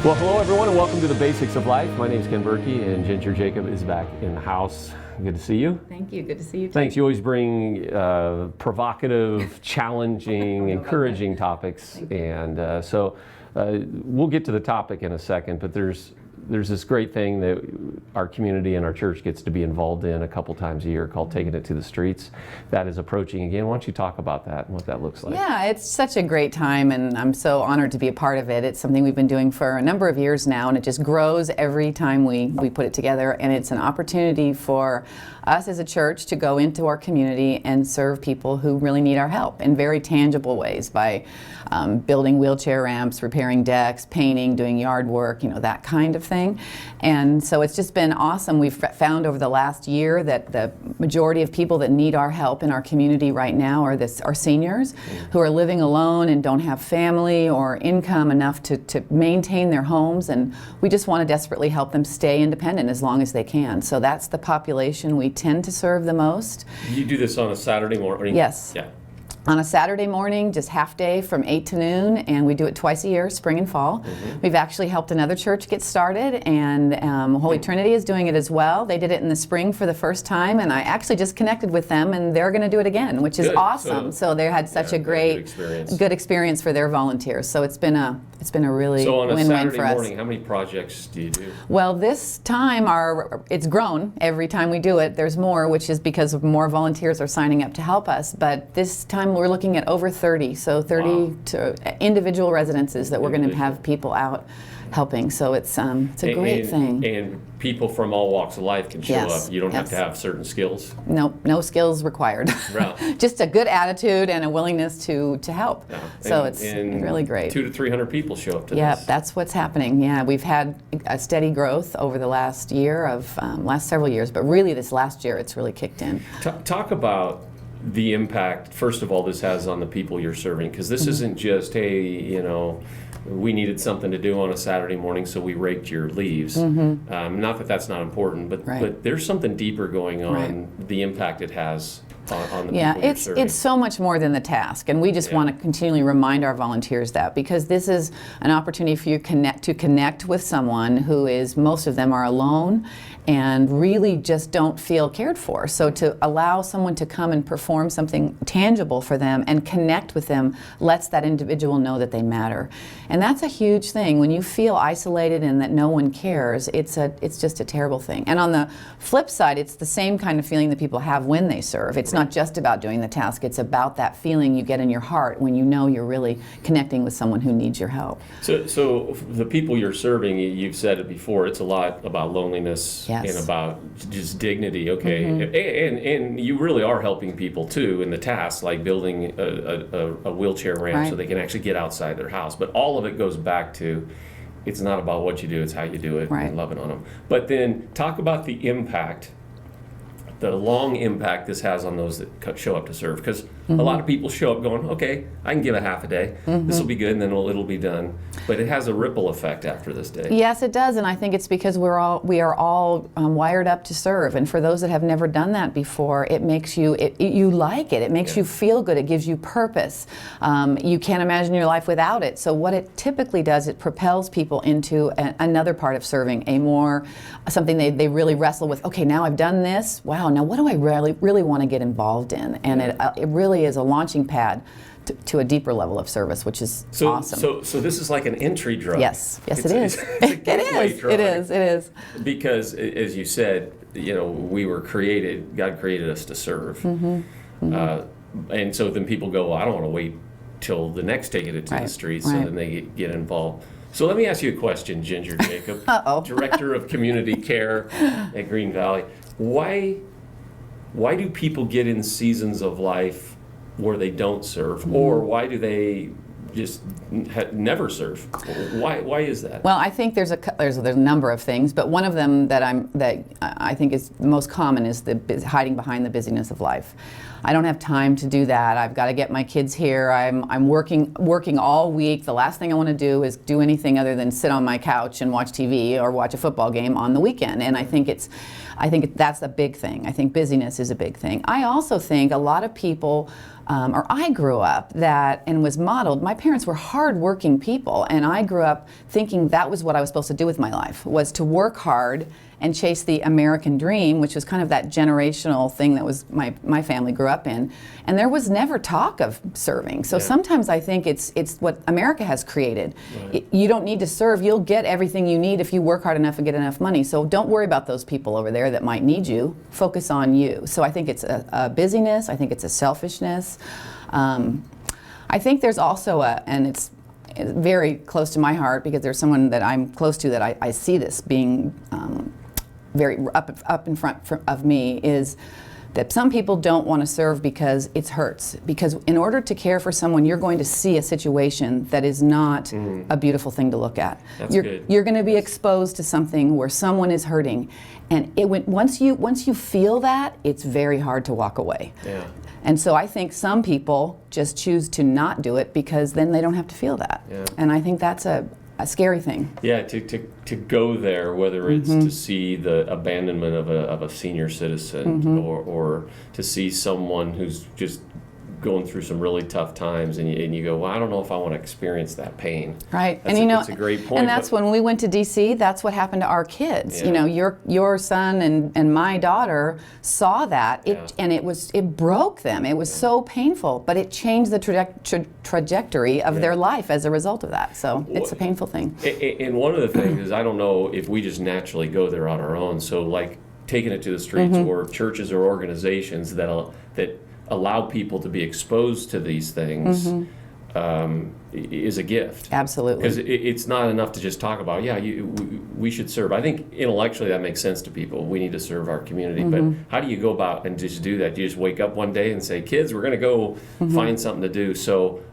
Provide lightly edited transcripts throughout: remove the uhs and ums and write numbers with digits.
Well, hello everyone and welcome to the Basics of Life. My name is Ken Burkey and Ginger Jacob is back in the house. Good to see you. Thank you. Good to see you too. Thanks. You always bring provocative, challenging, encouraging topics. And so we'll get to the topic in a second, but there's this great thing that our community and our church gets to be involved in a couple times a year called Taking It to the Streets. That is approaching again. Why don't you talk about that and what that looks like? Yeah, it's such a great time and I'm so honored to be a part of it. It's something we've been doing for a number of years now and it just grows every time we put it together, and it's an opportunity for us as a church to go into our community and serve people who really need our help in very tangible ways by building wheelchair ramps, repairing decks, painting, doing yard work, that kind of thing. And so it's just been awesome. We've found over the last year that the majority of people that need our help in our community right now are seniors who are living alone and don't have family or income enough to maintain their homes, and we just want to desperately help them stay independent as long as they can. So that's the population we tend to serve the most. You do this on a Saturday morning? Yes. Yeah. On a Saturday morning, just half day from 8 to noon, and we do it twice a year, spring and fall. We've actually helped another church get started, and Holy Trinity is doing it as well. They did it in the spring for the first time, and I actually just connected with them, and they're going to do it again, which is awesome. So they had such a great, good experience for their volunteers. So it's been a really so on a win-win Saturday for us. morning, how many projects do you do? Well, this time it's grown every time we do it. There's more, which is because more volunteers are signing up to help us. But this time we're looking at over 30, so 30 to individual residences that we're going to have people out helping. So it's a great thing. And people from all walks of life can show up. You don't have to have certain skills. No skills required. Right. Just a good attitude and a willingness to help. Yeah. So it's really great. 200 to 300 people show up to this. Yeah, that's what's happening. Yeah, we've had a steady growth over the last year last several years, but really this last year it's really kicked in. Talk about the impact, first of all, this has on the people you're serving, because this isn't just, hey, we needed something to do on a Saturday morning, so we raked your leaves. Not that that's not important, but there's something deeper going on, the impact it has on the people you're serving. It's so much more than the task, and we just want to continually remind our volunteers that, because this is an opportunity for you to connect with someone who most of them are alone and really just don't feel cared for. So to allow someone to come and perform something tangible for them and connect with them lets that individual know that they matter. And that's a huge thing. When you feel isolated and that no one cares, it's just a terrible thing. And on the flip side, it's the same kind of feeling that people have when they serve. It's not just about doing the task, it's about that feeling you get in your heart when you know you're really connecting with someone who needs your help. So the people you're serving, you've said it before, it's a lot about loneliness and about just dignity, and you really are helping people too in the task, like building a wheelchair ramp so they can actually get outside their house. But all of it goes back to, it's not about what you do, it's how you do it, and loving on them. But then talk about the impact, the long impact this has on those that show up to serve, because a lot of people show up going, okay, I can give a half a day, this will be good, and then it'll be done. But it has a ripple effect after this day. Yes, it does, and I think it's because we are all wired up to serve, and for those that have never done that before, it makes you like it. It makes you feel good. It gives you purpose. You can't imagine your life without it. So what it typically does, it propels people into another part of serving, something they really wrestle with. Okay, now I've done this. Wow, now what do I really want to get involved in? And it really is a launching pad to a deeper level of service, which is awesome. So this is like an entry drug. Yes, it is. It is. Because, as you said, we were created. God created us to serve, and so then people go, well, I don't want to wait till the next Taking It to the Streets, so then they get involved. So let me ask you a question, Ginger Jacob, Director of Community Care at Green Valley. Why do people get in seasons of life where they don't serve, or why do they just never serve? Why is that? Well, I think there's a number of things, but one of them that I think is most common is hiding behind the busyness of life. I don't have time to do that. I've got to get my kids here. I'm working all week. The last thing I want to do is do anything other than sit on my couch and watch TV or watch a football game on the weekend. And I think that's a big thing. I think busyness is a big thing. I also think a lot of people, or I grew up and was modeled, my parents were hardworking people, and I grew up thinking that was what I was supposed to do with my life, was to work hard and chase the American dream, which was kind of that generational thing that was my family grew up in. And there was never talk of serving. So sometimes I think it's what America has created. Right. You don't need to serve. You'll get everything you need if you work hard enough and get enough money. So don't worry about those people over there that might need you. Focus on you. So I think it's a busyness. I think it's a selfishness. I think there's also and it's very close to my heart because there's someone that I'm close to that I see this being very up in front of me, is that some people don't want to serve because it hurts. Because in order to care for someone, you're going to see a situation that is not a beautiful thing to look at. You're going to be exposed to something where someone is hurting, and once you feel that, it's very hard to walk away. Yeah. And so I think some people just choose to not do it because then they don't have to feel that. Yeah. And I think that's a scary thing. Yeah, to go there, whether it's to see the abandonment of a senior citizen or to see someone who's just going through some really tough times, and you go, well, I don't know if I want to experience that pain. Right, that's a great point. And that's when we went to D.C. That's what happened to our kids. Yeah. Your son and my daughter saw that, and it broke them. It was so painful, but it changed the trajectory of their life as a result of that. So it's a painful thing. And one of the things is, I don't know if we just naturally go there on our own. So like taking it to the streets or churches or organizations that allow people to be exposed to these things is a gift. Absolutely. Because it's not enough to just talk about, we should serve. I think intellectually that makes sense to people. We need to serve our community. But how do you go about and just do that? Do you just wake up one day and say, kids, we're going to go find something to do? So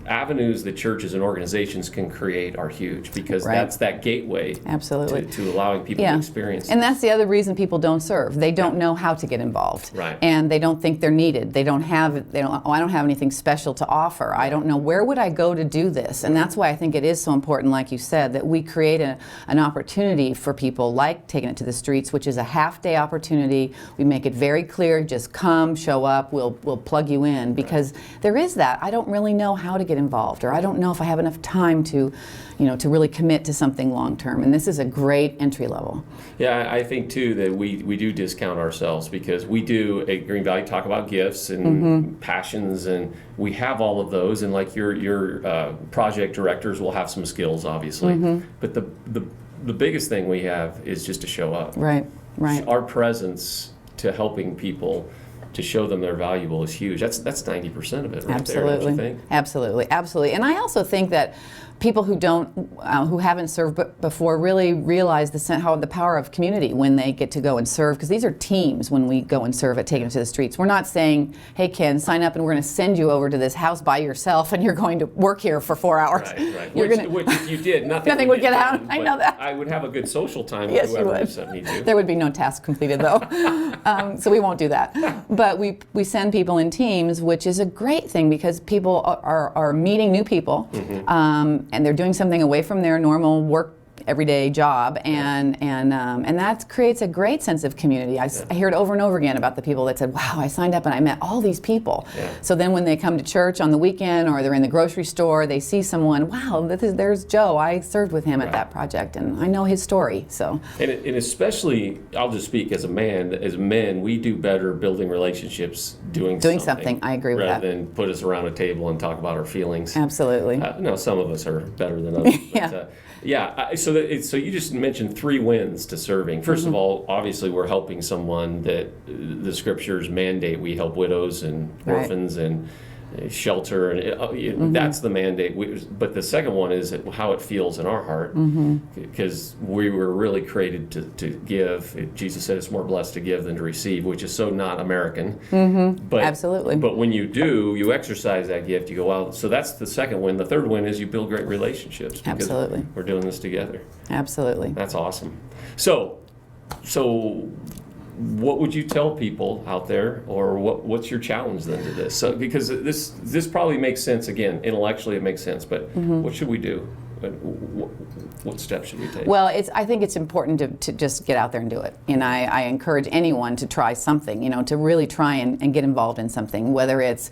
avenues that churches and organizations can create are huge, because that's that gateway to allowing people to experience and that's the other reason people don't serve. They don't know how to get involved, and they don't think they're needed. I don't have anything special to offer. I don't know, where would I go to do this? And that's why I think it is so important, like you said, that we create an opportunity for people, like Taking It to the Streets, which is a half-day opportunity. We make it very clear, just come, show up, we'll plug you in, because there is that, I don't really know how to get involved, or I don't know if I have enough time to really commit to something long term. And this is a great entry level. Yeah, I think too that we do discount ourselves, because we do at Green Valley talk about gifts and passions, and we have all of those, and like your project directors will have some skills, obviously, but the biggest thing we have is just to show up. Right. Our presence to helping people, to show them they're valuable, is huge. That's 90% of it, right? Absolutely. There, don't you think? Absolutely. And I also think that people who haven't served before really realize the power of community when they get to go and serve, because these are teams when we go and serve at Taking It to the Streets. We're not saying, hey Ken, sign up and we're going to send you over to this house by yourself and you're going to work here for 4 hours. Right. Which if you did, nothing would get out. I know that. I would have a good social time with whoever you sent me to. There would be no task completed though. So we won't do that. But we send people in teams, which is a great thing, because people are meeting new people, and they're doing something away from their normal work everyday job, and that creates a great sense of community. I hear it over and over again about the people that said, wow, I signed up and I met all these people. So then when they come to church on the weekend, or they're in the grocery store, they see someone, wow, there's Joe, I served with him at that project, and I know his story. So and especially, I'll just speak as a man, as men, we do better building relationships doing something. I agree with that. Rather than put us around a table and talk about our feelings. Absolutely. No, some of us are better than others. So you just mentioned 3 wins to serving. First of all, obviously we're helping someone that the scriptures mandate. We help widows and orphans and shelter, and that's the mandate. But the second one is how it feels in our heart, because we were really created to give. Jesus said it's more blessed to give than to receive, which is so not American. But absolutely. But when you do, you exercise that gift. You go, well, so that's the second win. The third win is you build great relationships. Absolutely. We're doing this together. Absolutely. That's awesome. So what would you tell people out there, or what's your challenge then to this? So, because this probably makes sense, again, intellectually it makes sense, but what should we do? What steps should we take? Well, I think it's important to just get out there and do it. And I encourage anyone to try something, to really try and get involved in something, whether it's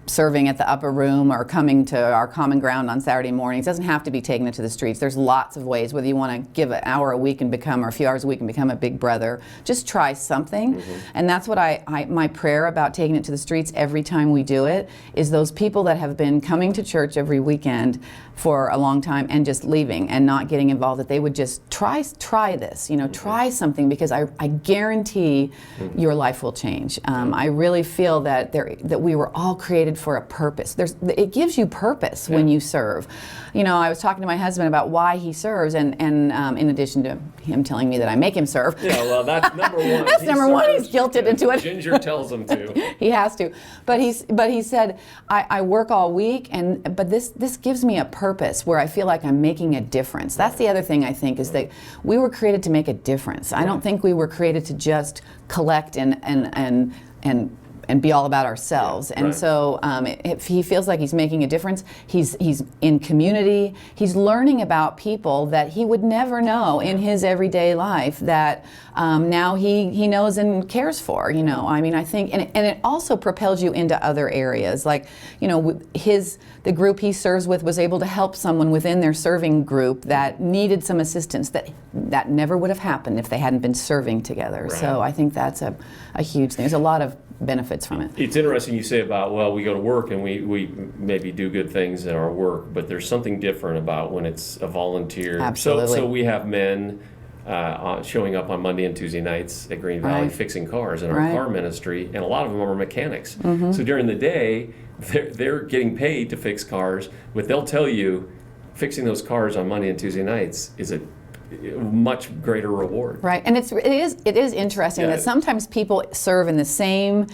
serving at the upper room or coming to our common ground on Saturday mornings. It doesn't have to be taking it to the streets. There's lots of ways, whether you want to give an hour a week or a few hours a week and become a big brother. Just try something. And that's what my prayer about taking it to the streets every time we do it is those people that have been coming to church every weekend for a long time and just leaving and not getting involved, that they would just try this, try something, because I guarantee your life will change. I really feel that we were all created for a purpose. It gives you purpose when you serve. I was talking to my husband about why he serves, and in addition to him telling me that I make him serve. Yeah, well, that's number one. That's number one. He's guilted into it. Ginger tells him to. He has to. But he said, I work all week, but this gives me a purpose where I feel like I'm making a difference. That's the other thing I think, is that we were created to make a difference. I don't think we were created to just collect and be all about ourselves. And so if he feels like he's making a difference, he's in community, he's learning about people that he would never know in his everyday life that now he knows and cares for, I think, and it also propels you into other areas. Like, the group he serves with was able to help someone within their serving group that needed some assistance that never would have happened if they hadn't been serving together. So I think that's a huge thing. There's a lot of benefits from it. It's interesting you say about, well, we go to work and we maybe do good things in our work, but there's something different about when it's a volunteer. Absolutely. So we have men showing up on Monday and Tuesday nights at Green Valley fixing cars in our car ministry, and a lot of them are mechanics. So during the day, they're getting paid to fix cars, but they'll tell you fixing those cars on Monday and Tuesday nights is a much greater reward. Right, and it is interesting that sometimes people serve in the same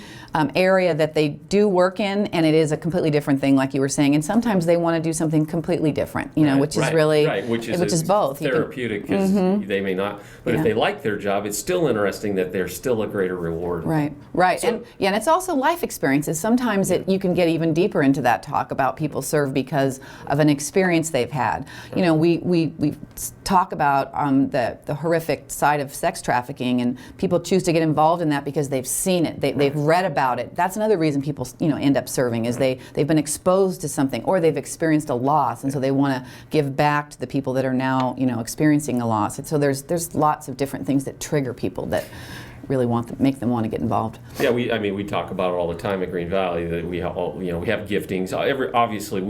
area that they do work in, and it is a completely different thing, like you were saying. And sometimes they want to do something completely different, which is really which is both therapeutic, because they may not. But if they like their job, it's still interesting that there's still a greater reward. Right. So, and it's also life experiences. Sometimes you can get even deeper into that talk about people serve because of an experience they've had. We talk about the horrific side of sex trafficking, and people choose to get involved in that because they've seen it, they've read about it. That's another reason people end up serving, is they've been exposed to something, or they've experienced a loss, and so they want to give back to the people that are now experiencing a loss. And so there's lots of different things that trigger people that really make them want to get involved. Yeah, we talk about it all the time at Green Valley, that we have giftings. Obviously,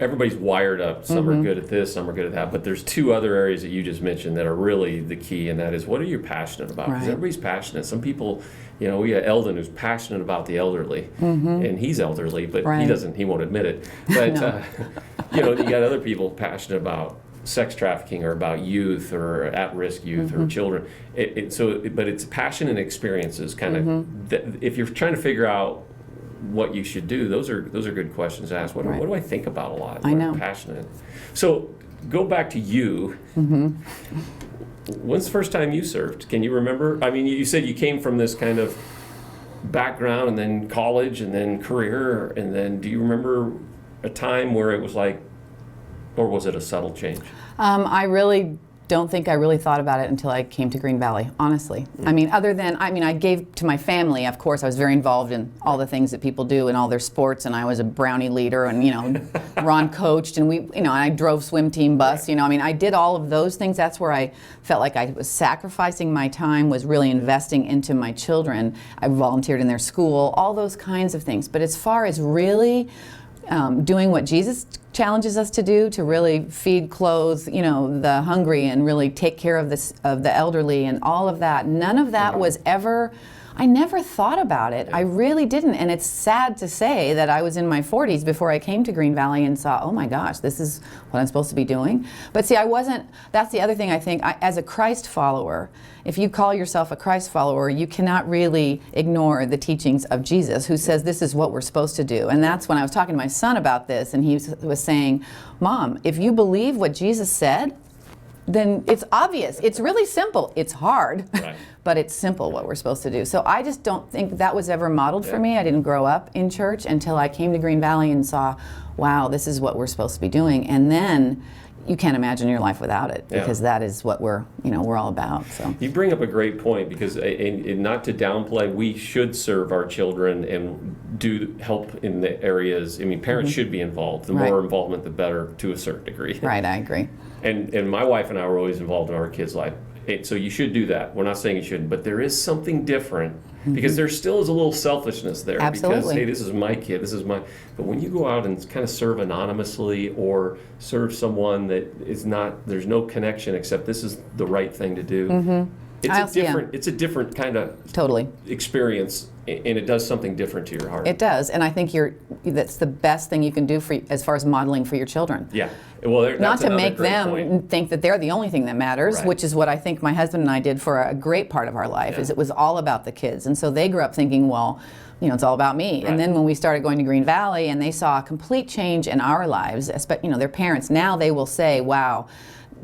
everybody's wired up. Some are good at this, some are good at that. But there's two other areas that you just mentioned that are really the key, and that is, what are you passionate about? Because everybody's passionate. Some people, we got Eldon, who's passionate about the elderly, and he's elderly, but he won't admit it. But you got other people passionate about sex trafficking, or about youth, or at-risk youth, or children. But it's passion and experiences, kind of. If you're trying to figure out what you should do, those are good questions to ask. What do I think about a lot? I know. I'm passionate. So go back to you. When's the first time you served? Can you remember? You said you came from this kind of background, and then college, and then career, and then do you remember a time where it was like, or was it a subtle change? I really don't think I really thought about it until I came to Green Valley, honestly. Other than, I gave to my family, of course. I was very involved in all the things that people do in all their sports, and I was a Brownie leader, and, Ron coached, and I drove swim team bus, I did all of those things. That's where I felt like I was sacrificing my time, was really investing into my children. I volunteered in their school, all those kinds of things. But as far as really doing what Jesus challenges us to do, to really feed, clothe, the hungry, and really take care of the elderly, and all of that. None of that was ever. I never thought about it. I really didn't. And it's sad to say that I was in my 40s before I came to Green Valley and saw, oh my gosh, this is what I'm supposed to be doing. But see, I wasn't. That's the other thing I think. As a Christ follower, if you call yourself a Christ follower, you cannot really ignore the teachings of Jesus, who says this is what we're supposed to do. And that's when I was talking to my son about this, and he was saying, Mom, if you believe what Jesus said, then it's obvious. It's really simple. It's hard, but it's simple what we're supposed to do. So I just don't think that was ever modeled for me. I didn't grow up in church until I came to Green Valley and saw, wow, this is what we're supposed to be doing. And then you can't imagine your life without it, because that is what we're all about. So you bring up a great point, because and not to downplay, we should serve our children and do help in the areas. I mean, parents should be involved. The more involvement, the better, to a certain degree. Right, I agree. And my wife and I were always involved in our kids' life. So you should do that. We're not saying you shouldn't, but there is something different, because there still is a little selfishness there. Absolutely. Because, hey, this is my kid, this is my... But when you go out and kind of serve anonymously, or serve someone that is not, there's no connection except this is the right thing to do, it's a different kind of experience, and it does something different to your heart. It does, and I think that's the best thing you can do as far as modeling for your children. Yeah. Well, not to make them think that they're the only thing that matters, which is what I think my husband and I did for a great part of our life, is it was all about the kids. And so they grew up thinking, well, it's all about me. And then when we started going to Green Valley and they saw a complete change in our lives, their parents, now they will say, wow,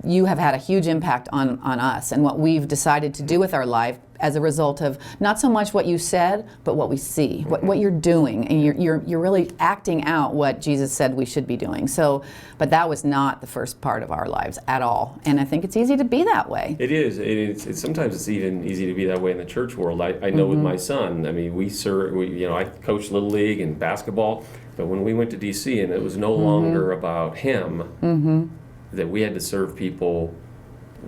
you have had a huge impact on us and what we've decided to do with our life as a result of not so much what you said, but what we see, what you're doing, and you're really acting out what Jesus said we should be doing. So, but that was not the first part of our lives at all, and I think it's easy to be that way. It is. It's sometimes it's even easy to be that way in the church world. I know with my son. I mean, I coached Little League and basketball, but when we went to DC and it was no longer about him, that we had to serve people,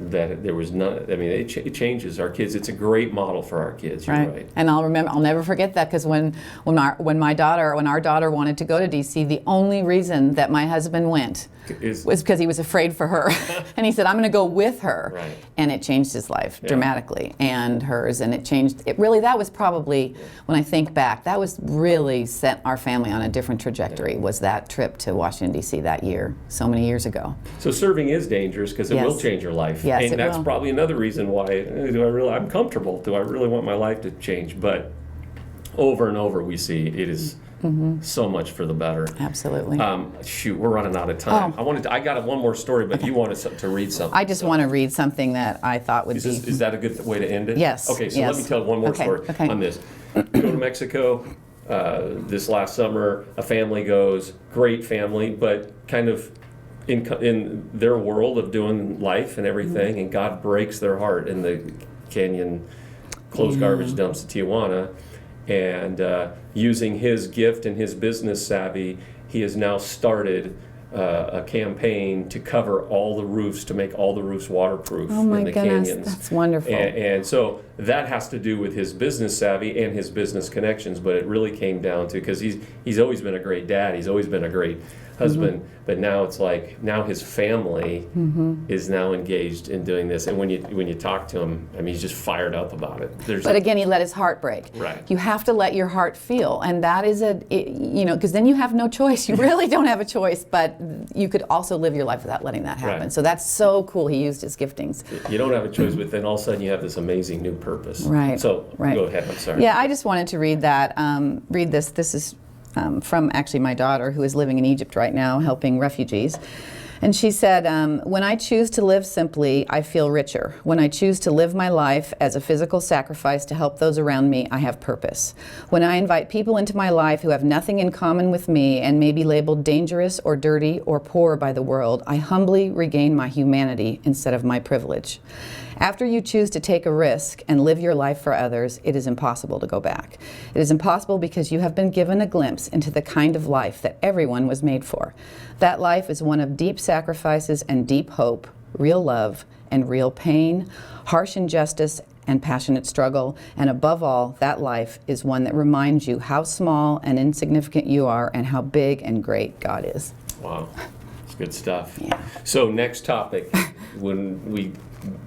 that there was none. I mean, it changes our kids. It's a great model for our kids. You're right. And I'll never forget that, because when our daughter wanted to go to DC, the only reason that my husband went was because he was afraid for her, and he said, "I'm going to go with her," and it changed his life dramatically, and hers, and it changed. It really, that was probably, when I think back, that was really set our family on a different trajectory. Was that trip to Washington D.C. that year, so many years ago. So serving is dangerous, because it will change your life. Yes, and that's probably another reason why I'm comfortable. Do I really want my life to change? But over and over we see it is so much for the better. Absolutely. Shoot, we're running out of time. I got one more story, but you wanted to read something. I just want to read something that I thought would be... Is that a good way to end it? Yes. Okay, so let me tell one more story on this. Go to Mexico this last summer. A family goes, great family, but kind of in their world of doing life and everything, and God breaks their heart in the canyon closed garbage dumps at Tijuana, and using his gift and his business savvy, he has now started a campaign to cover all the roofs, to make all the roofs waterproof in the canyons. That's wonderful. And so that has to do with his business savvy and his business connections, but it really came down to, because he's always been a great dad, he's always been a great husband, but now it's like, now his family is now engaged in doing this, and when you talk to him, I mean, he's just fired up about it. But again, he let his heart break. Right. You have to let your heart feel, and that is because then you have no choice. You really don't have a choice, but you could also live your life without letting that happen. So that's so cool. He used his giftings. You don't have a choice, but then all of a sudden you have this amazing new purpose. Right. So go ahead. I'm sorry. Yeah, I just wanted to read that. Read this. This is from actually my daughter, who is living in Egypt right now, helping refugees. And she said, when I choose to live simply, I feel richer. When I choose to live my life as a physical sacrifice to help those around me, I have purpose. When I invite people into my life who have nothing in common with me and may be labeled dangerous or dirty or poor by the world, I humbly regain my humanity instead of my privilege. After you choose to take a risk and live your life for others, it is impossible to go back. It is impossible because you have been given a glimpse into the kind of life that everyone was made for. That life is one of deep sacrifices and deep hope, real love and real pain, harsh injustice and passionate struggle, and above all, that life is one that reminds you how small and insignificant you are and how big and great God is. Wow, it's good stuff. Yeah. So next topic, when we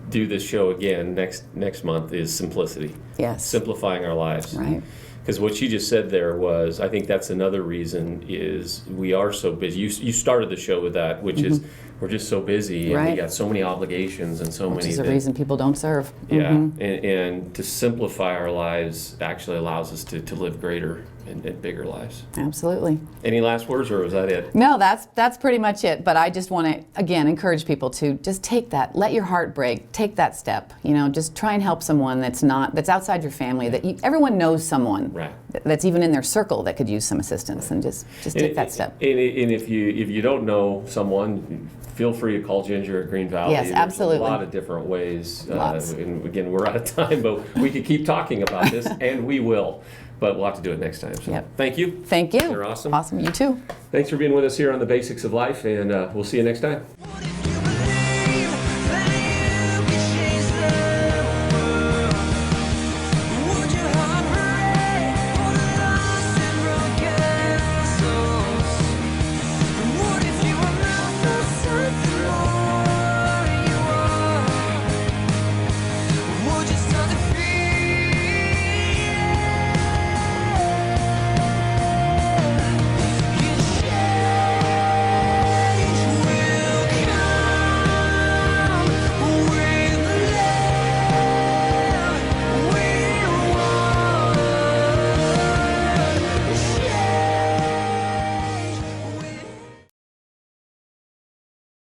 do this show again next month, is simplicity. Yes. Simplifying our lives. Right. Because what she just said there was, I think that's another reason, is we are so busy. You started the show with that, which is we're just so busy, and Right. we got so many obligations and so Which many is a that- reason people don't serve. Yeah, and to simplify our lives actually allows us to live greater and bigger lives. Absolutely. Any last words, or was that it? No, that's pretty much it. But I just want to, again, encourage people to just take that, let your heart break, take that step. You know, just try and help someone that's outside your family, everyone knows someone Right. that's even in their circle that could use some assistance, and just take that step. And if you don't know someone, feel free to call Ginger at Green Valley. Yes, There's absolutely. a lot of different ways. Lots. And again, we're out of time, but we could keep talking about this, and we will. But we'll have to do it next time. So Yep. Thank you. Thank you. You're awesome. Awesome. You too. Thanks for being with us here on The Basics of Life, and we'll see you next time.